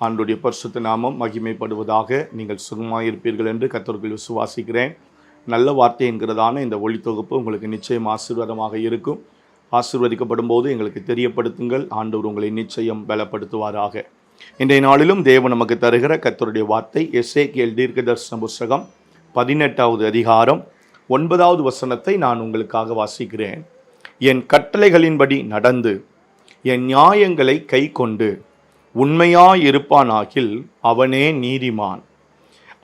ஆண்டவருடைய பரிசுத்த நாமம் மகிமைப்படுவதாக. நீங்கள் சுகமாயிருப்பீர்கள் என்று கர்த்தருக்குள் விசுவாசிக்கிறேன். நல்ல வார்த்தை என்கிறதான இந்த ஒளித்தொகுப்பு உங்களுக்கு நிச்சயம் ஆசீர்வாதமாக இருக்கும். ஆசீர்வதிக்கப்படும் போது எங்களுக்கு தெரியப்படுத்துங்கள். ஆண்டவர் உங்களை நிச்சயம் பலப்படுத்துவாராக. இன்றைய நாளிலும் தேவன் நமக்கு தருகிற கர்த்தருடைய வார்த்தை எசேக்கியேல் தீர்க்கதரிசன புஸ்தகம் 18வது அதிகாரம் 9வது வசனத்தை நான் உங்களுக்காக வாசிக்கிறேன். என் கட்டளைகளின்படி நடந்து என் நியாயங்களை கை கொண்டு உண்மையாயிருப்பானாகில் அவனே நீதிமான்,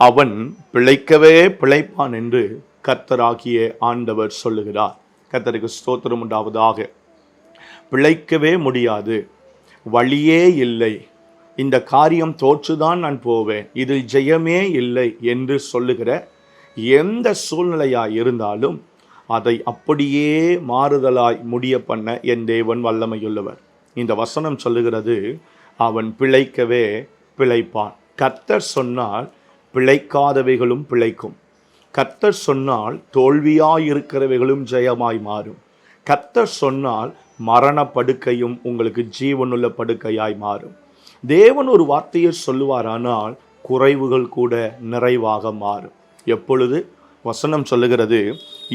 அவன் பிழைக்கவே பிழைப்பான் என்று கர்த்தராகிய ஆண்டவர் சொல்லுகிறார். கர்த்தருக்கு ஸ்தோத்திரம் உண்டாவதாக. பிழைக்கவே முடியாது, வழியே இல்லை, இந்த காரியம் தோற்றுதான் நான் போவேன், இதில் ஜெயமே இல்லை என்று சொல்லுகிற எந்த சூழ்நிலையாய் இருந்தாலும் அதை அப்படியே மாறுதலாய் முடிய பண்ண என் தேவன் வல்லமையுள்ளவர். இந்த வசனம் சொல்லுகிறது, அவன் பிழைக்கவே பிழைப்பான். கர்த்தர் சொன்னால் பிழைக்காதவைகளும் பிழைக்கும். கர்த்தர் சொன்னால் தோல்வியாயிருக்கிறவைகளும் ஜெயமாய் மாறும். கர்த்தர் சொன்னால் மரண படுக்கையும் உங்களுக்கு ஜீவனுள்ள படுக்கையாய் மாறும். தேவன் ஒரு வார்த்தையை சொல்லுவாரானால் குறைவுகள் கூட நிறைவாக மாறும். எப்பொழுது? வசனம் சொல்லுகிறது,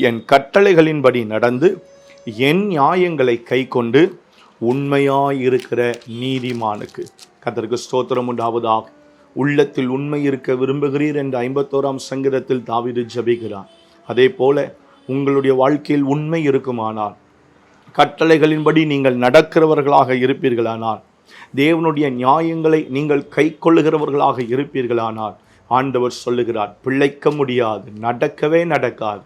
என் கட்டளைகளின்படி நடந்து என் நியாயங்களை கை கொண்டு உண்மையாயிருக்கிற நீதிமானுக்கு. கர்த்தருக்கு ஸ்தோத்திரம் உண்டாவதாக. உள்ளத்தில் உண்மை இருக்க விரும்புகிறீர் என்று 51ஆம் சங்கீதத்தில் தாவீது ஜெபிக்கிறார். அதே போல உங்களுடைய வாழ்க்கையில் உண்மை இருக்குமானால், கட்டளைகளின்படி நீங்கள் நடக்கிறவர்களாக இருப்பீர்களானால், தேவனுடைய நியாயங்களை நீங்கள் கை கொள்ளுகிறவர்களாக இருப்பீர்களானால், ஆண்டவர் சொல்லுகிறார், பிழைக்க முடியாது, நடக்கவே நடக்காது,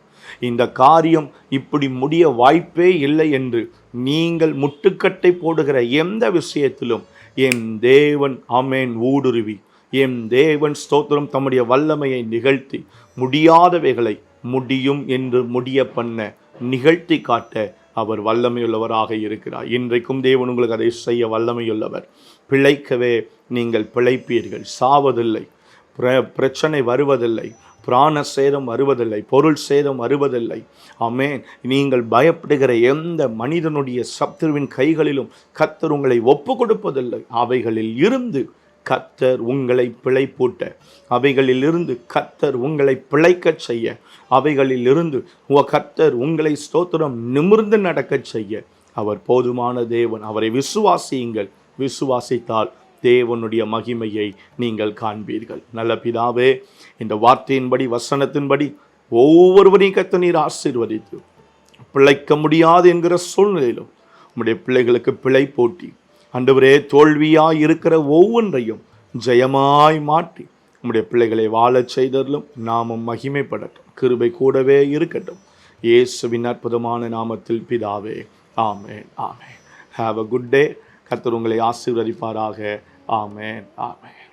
இந்த காரியம் இப்படி முடிய வாய்ப்பே இல்லை என்று நீங்கள் முட்டுக்கட்டை போடுகிற எந்த விஷயத்திலும் என் தேவன் ஆமென் ஊடுருவி, என் தேவன் ஸ்தோத்திரம் தம்முடைய வல்லமையை நிகழ்த்தி முடியாதவைகளை முடியும் என்று முடிய பண்ண நிகழ்த்தி காட்ட அவர் வல்லமையுள்ளவராக இருக்கிறார். இன்றைக்கும் தேவன் உங்களுக்கு அதை செய்ய வல்லமையுள்ளவர். பிழைக்கவே நீங்கள் பிழைப்பீர்கள். சாவதில்லை, பிரச்சனை வருவதில்லை, பிராண சேதம் வருவதில்லை, பொருள் சேதம் வருவதில்லை. ஆமென். நீங்கள் பயப்படுகிற எந்த மனிதனுடைய சத்துருவின் கைகளிலும் கர்த்தர் உங்களை ஒப்பு கொடுப்பதில்லை. அவைகளில் இருந்து கர்த்தர் உங்களை பிழைப்பூட்ட, அவைகளில் இருந்து கர்த்தர் உங்களை பிழைக்கச் செய்ய, அவைகளில் இருந்து கர்த்தர் உங்களை ஸ்தோத்திரம் நிமிர்ந்து நடக்கச் செய்ய அவர் போதுமான தேவன். அவரை விசுவாசியுங்கள். விசுவாசித்தால் தேவனுடைய மகிமையை நீங்கள் காண்பீர்கள். நல்ல பிதாவே, இந்த வார்த்தையின்படி வசனத்தின்படி ஒவ்வொருவரையும் கர்த்தர் நீர் ஆசீர்வதித்து, பிழைக்க முடியாது என்கிற சூழ்நிலையிலும் உம்முடைய பிள்ளைகளுக்கு பிழை போட்டி, ஆண்டவரே தோல்வியாய் இருக்கிற ஒவ்வொன்றையும் ஜெயமாய் மாற்றி உம்முடைய பிள்ளைகளை வாழச் செய்ததிலும் நாமும் மகிமைப்படட்டும். கிருபை கூடவே இருக்கட்டும். இயேசுவின் அற்புதமான நாமத்தில் பிதாவே, ஆமென், ஆமென். Have a good day. கர்த்தர் உங்களை ஆசீர்வதிப்பாராக. ஆமென், ஆமென்.